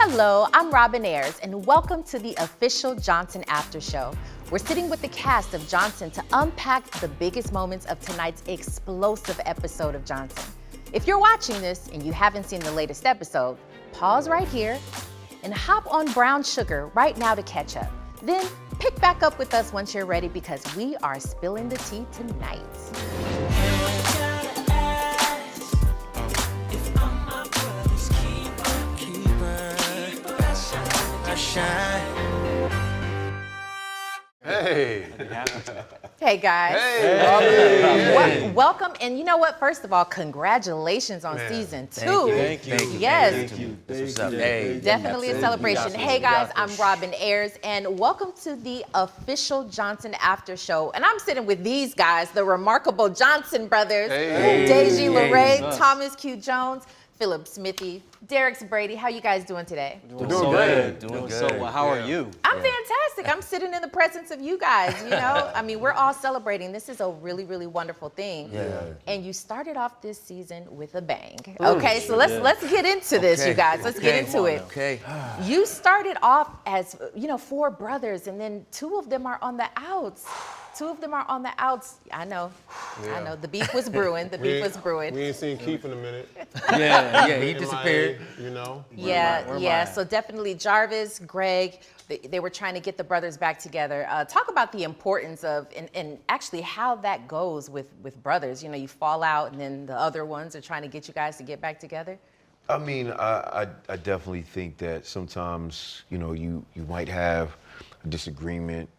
Hello, I'm Robin Ayers, and welcome to the official Johnson After Show. We're sitting with the cast of Johnson to unpack the biggest moments of tonight's explosive episode of Johnson. If you're watching this and you haven't seen the latest episode, pause right here and hop on Brown Sugar right now to catch up. Then pick back up with us once you're ready because we are spilling the tea tonight. Hey. Hey guys. Hey. Welcome, and you know what? First of all, congratulations on season 2. Thank you. Yes. Thank you. That's what's up. Hey. Definitely a celebration. Hey guys, I'm Robin Ayers, and welcome to the official Johnson After Show. And I'm sitting with these guys, the remarkable Johnson brothers, Deji LeRae, Thomas Q. Jones, Philip Smithy, Derek Brady. How you guys doing today? Doing great. Doing so well. How are you? I'm fantastic. I'm sitting in the presence of you guys, you know? I mean, we're all celebrating. This is a really, really wonderful thing. Yeah. And you started off this season with a bang. Okay, so let's get into this, you guys. Let's get into it. Okay. You started off as, 4 brothers, and then 2 of them are on the outs. 2 of them are on the outs. I know. The beef was brewing. We ain't seen Keith in a minute. Yeah, he disappeared. You know? Yeah. So definitely Jarvis, Greg, they were trying to get the brothers back together. Talk about the importance of, and actually how that goes with brothers. You know, you fall out and then the other ones are trying to get you guys to get back together. I mean, I definitely think that sometimes, you might have a disagreement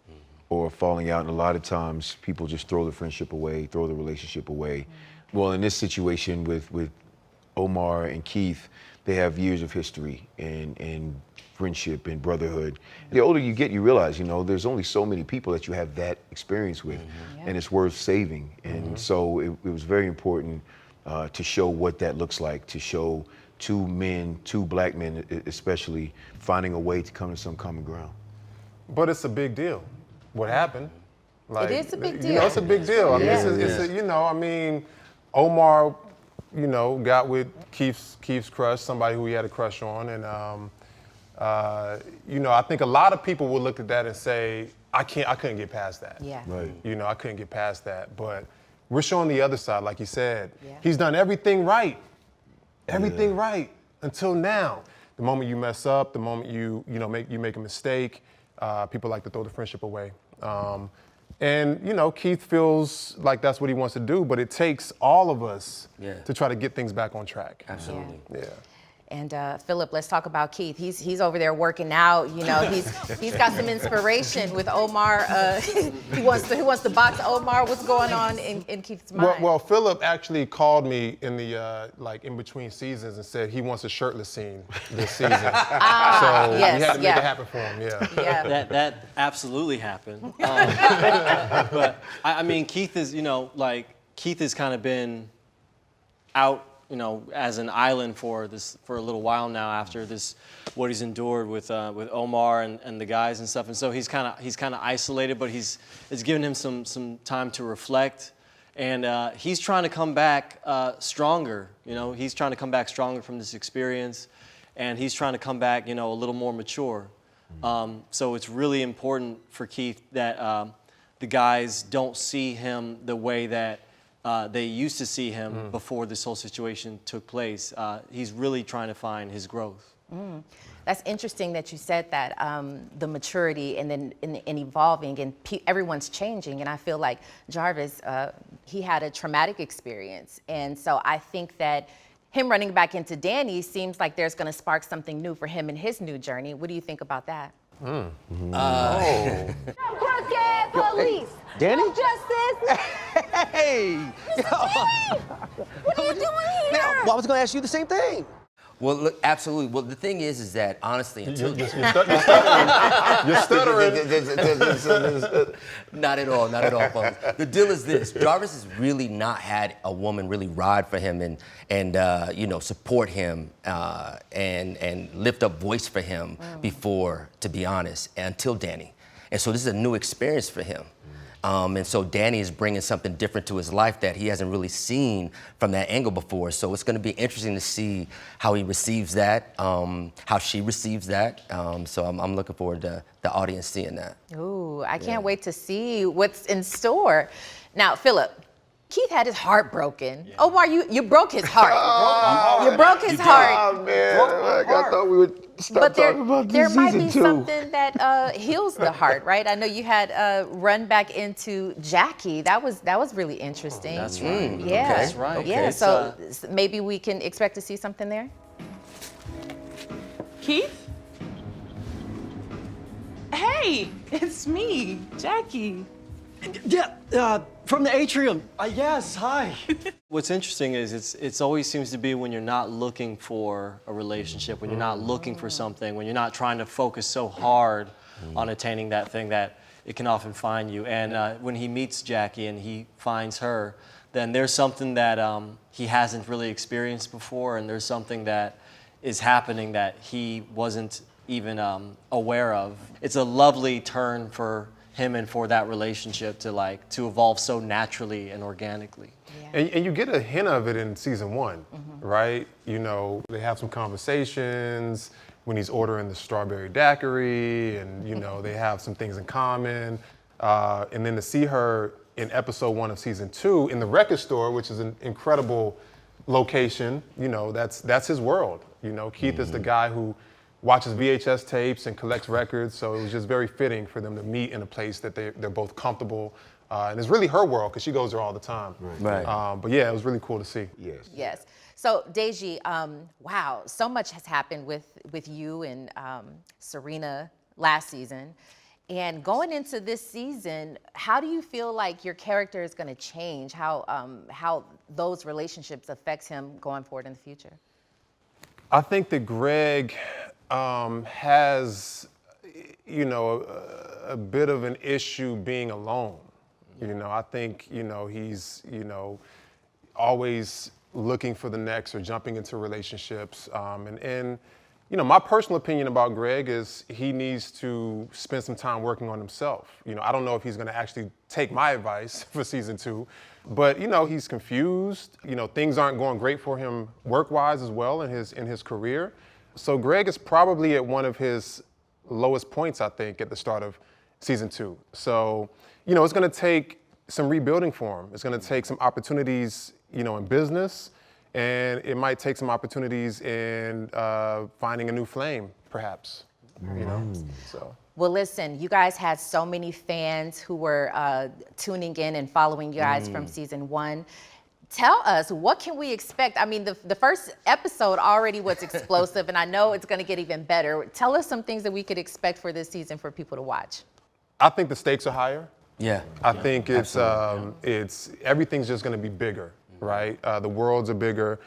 or falling out, and a lot of times people just throw the friendship away, throw the relationship away. Well, in this situation with Omar and Keith, they have years of history and friendship and brotherhood. The older you get, you realize, there's only so many people that you have that experience with, and it's worth saving. And so it was very important to show what that looks like, to show 2 men, 2 black men especially, finding a way to come to some common ground. But it's a big deal. What happened? It is a big deal. It's a big deal. I mean, Omar, got with Keith's crush, somebody who he had a crush on, and I think a lot of people would look at that and say, I couldn't get past that. Yeah. Right. I couldn't get past that. But we're showing the other side, like you said. Yeah. He's done everything right. Everything right until now. The moment you mess up, the moment you make a mistake, people like to throw the friendship away. And Keith feels like that's what he wants to do, but it takes all of us to try to get things back on track. Absolutely. Yeah. And Philip, let's talk about Keith. He's over there working out. He's got some inspiration with Omar. He wants to box Omar. What's going on in Keith's mind? Well, Philip actually called me in the in between seasons and said he wants a shirtless scene this season. So we had to make it happen for him. Yeah. That absolutely happened. But I mean, Keith is Keith has kind of been out, as an island for a little while now after what he's endured with Omar and the guys and stuff, and so he's kind of isolated, but it's given him some time to reflect, and he's trying to come back stronger. He's trying to come back stronger from this experience, and he's trying to come back a little more mature. So it's really important for Keith that the guys don't see him the way that they used to see him before this whole situation took place. He's really trying to find his growth. That's interesting that you said that, the maturity and then in evolving, and everyone's changing. And I feel like Jarvis, he had a traumatic experience. And so I think that him running back into Danny seems like there's going to spark something new for him in his new journey. What do you think about that? Crooked police. Danny? No justice. Hey! Steve! What are you doing here? Well, I was going to ask you the same thing. Well, look, absolutely. Well, the thing is that honestly, until You're stuttering. Not at all, folks. The deal is this: Jarvis has really not had a woman really ride for him and support him and lift up voice for him before, to be honest, until Danny. And so this is a new experience for him. And so Danny is bringing something different to his life that he hasn't really seen from that angle before. So it's going to be interesting to see how he receives that, how she receives that. So I'm looking forward to the audience seeing that. Ooh, I can't wait to see what's in store. Now, Philip, Keith had his heart broken. Yeah. Omar, you broke his heart. You broke his heart. Oh man, I thought we would stop But talking about there this might be season 2. something that heals the heart, right? I know you had run back into Jackie. That was really interesting. That's right. Yeah, That's right. Yeah, Okay. so maybe we can expect to see something there. Keith? Hey, it's me, Jackie. Yeah, from the atrium. Yes, hi. What's interesting is it's always seems to be when you're not looking for a relationship, when you're not looking for something, when you're not trying to focus so hard on attaining that thing, that it can often find you. And when he meets Jackie and he finds her, then there's something that he hasn't really experienced before, and there's something that is happening that he wasn't even aware of. It's a lovely turn for him and for that relationship to evolve so naturally and organically. Yeah. And you get a hint of it in season 1, right? You know, they have some conversations when he's ordering the strawberry daiquiri, and you know, they have some things in common. And then to see her in episode 1 of season 2 in the record store, which is an incredible location, you know, that's his world. You know, Keith is the guy who watches VHS tapes and collects records, so it was just very fitting for them to meet in a place that they're both comfortable. And it's really her world, because she goes there all the time. Right. But yeah, it was really cool to see. Yes. Yes. So Deji, wow, so much has happened with you and Serena last season. And going into this season, how do you feel like your character is going to change? How those relationships affects him going forward in the future? I think that Greg has, you know, a bit of an issue being alone. You know, I think, you know, he's, you know, always looking for the next or jumping into relationships. And you know, my personal opinion about Greg is he needs to spend some time working on himself. You know, I don't know if he's going to actually take my advice for season 2, but you know, he's confused. You know, things aren't going great for him work-wise as well in his career. So Greg is probably at one of his lowest points, I think, at the start of season 2. So, you know, it's going to take some rebuilding for him. It's going to take some opportunities, you know, in business, and it might take some opportunities in finding a new flame, perhaps. You know, so. Well, listen, you guys had so many fans who were tuning in and following you guys from season 1. Tell us, what can we expect? I mean, the first episode already was explosive, and I know it's going to get even better. Tell us some things that we could expect for this season for people to watch. I think the stakes are higher. Yeah. I think it's everything's just going to be bigger, right? The worlds are bigger.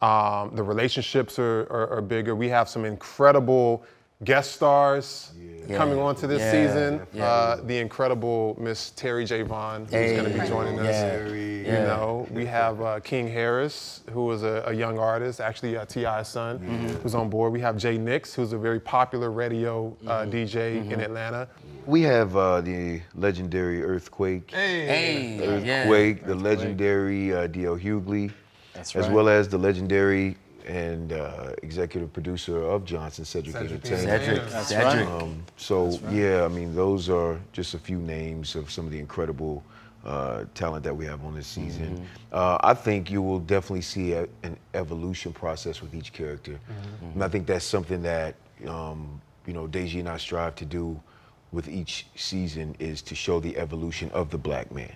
The relationships are bigger. We have some incredible guest stars coming on to this season. The incredible Miss Terry J. Vaughn, who's going to be joining us. You know, we have King Harris, who is a young artist, actually T.I.'s son, who's on board. We have Jay Nix, who's a very popular radio DJ in Atlanta. We have the legendary Earthquake. Earthquake, the legendary D.L. Hughley, as well as the legendary and executive producer of Johnson, Cedric Entertainment. Cedric. Yeah, I mean, those are just a few names of some of the incredible talent that we have on this season. I think you will definitely see an evolution process with each character. And I think that's something that, you know, Deji and I strive to do with each season, is to show the evolution of the black man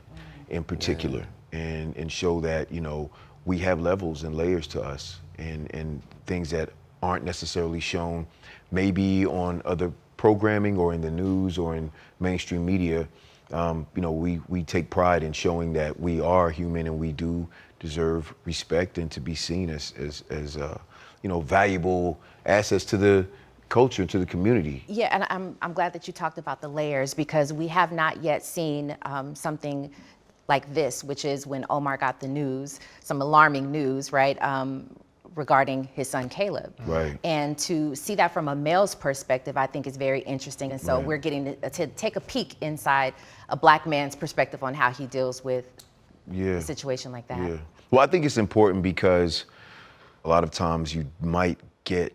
in particular, and show that, you know, we have levels and layers to us, and things that aren't necessarily shown maybe on other programming or in the news or in mainstream media. You know, we take pride in showing that we are human and we do deserve respect and to be seen as you know, valuable assets to the culture, to the community. Yeah, and I'm glad that you talked about the layers, because we have not yet seen something like this, which is when Omar got the news, some alarming news, right? regarding his son Caleb. Right. And to see that from a male's perspective, I think is very interesting. And so Right. we're getting to take a peek inside a black man's perspective on how he deals with a situation like that. Yeah. Well, I think it's important because a lot of times you might get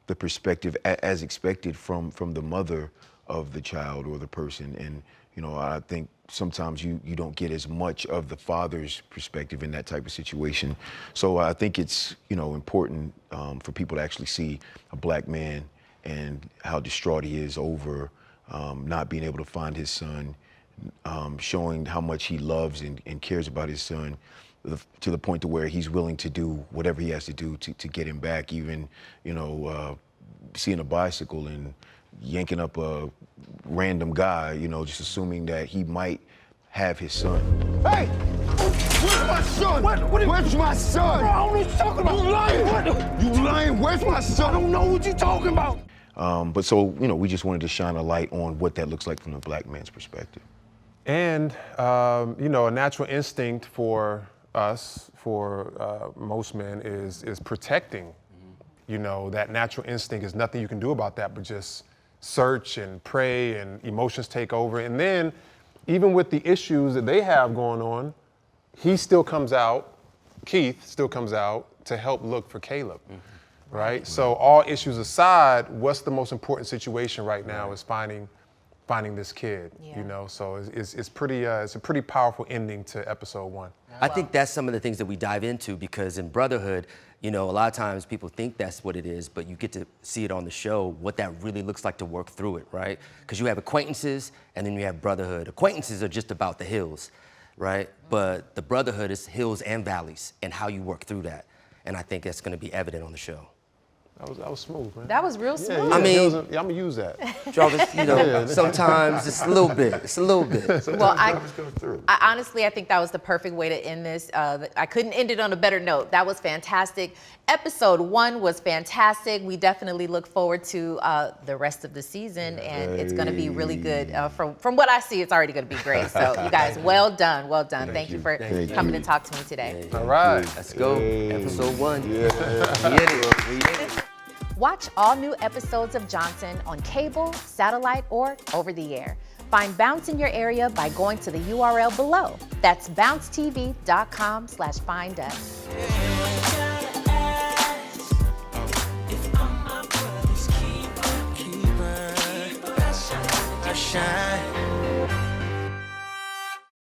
the perspective as expected from the mother of the child or the person. And, you know, I think sometimes you don't get as much of the father's perspective in that type of situation. So I think it's, you know, important for people to actually see a black man and how distraught he is over not being able to find his son, showing how much he loves and cares about his son, to the point to where he's willing to do whatever he has to do to get him back, even, you know, seeing a bicycle and yanking up a random guy, you know, just assuming that he might have his son. Hey! Where's my son? Where's my son? Bro, I don't know what you're talking about. You lying. What? You lying? Where's my son? I don't know what you're talking about. But so, you know, we just wanted to shine a light on what that looks like from the black man's perspective. And, you know, a natural instinct for us, for most men, is protecting. You know, that natural instinct is nothing you can do about that but just search and pray, and emotions take over. And then, even with the issues that they have going on, he still comes out, Keith still comes out to help look for Caleb, right? So all issues aside, what's the most important situation right now is finding this kid, you know? So it's a pretty powerful ending to episode 1. I think that's some of the things that we dive into, because in brotherhood, you know, a lot of times people think that's what it is, but you get to see it on the show, what that really looks like to work through it, right? Because you have acquaintances and then you have brotherhood. Acquaintances are just about the hills, right? But the brotherhood is hills and valleys and how you work through that. And I think that's going to be evident on the show. That was smooth, man. That was real smooth. Yeah, I mean, I'm gonna use that. Jarvis, you know, sometimes it's a little bit. Well, I honestly, I think that was the perfect way to end this. I couldn't end it on a better note. That was fantastic. Episode 1 was fantastic. We definitely look forward to the rest of the season, and it's going to be really good. From what I see, it's already going to be great. So you guys, well done. Thank you for coming to talk to me today. All right. Let's go. Episode 1. We hit it. Watch all new episodes of Johnson on cable, satellite, or over the air. Find Bounce in your area by going to the URL below. That's bouncetv.com/find us. Shine.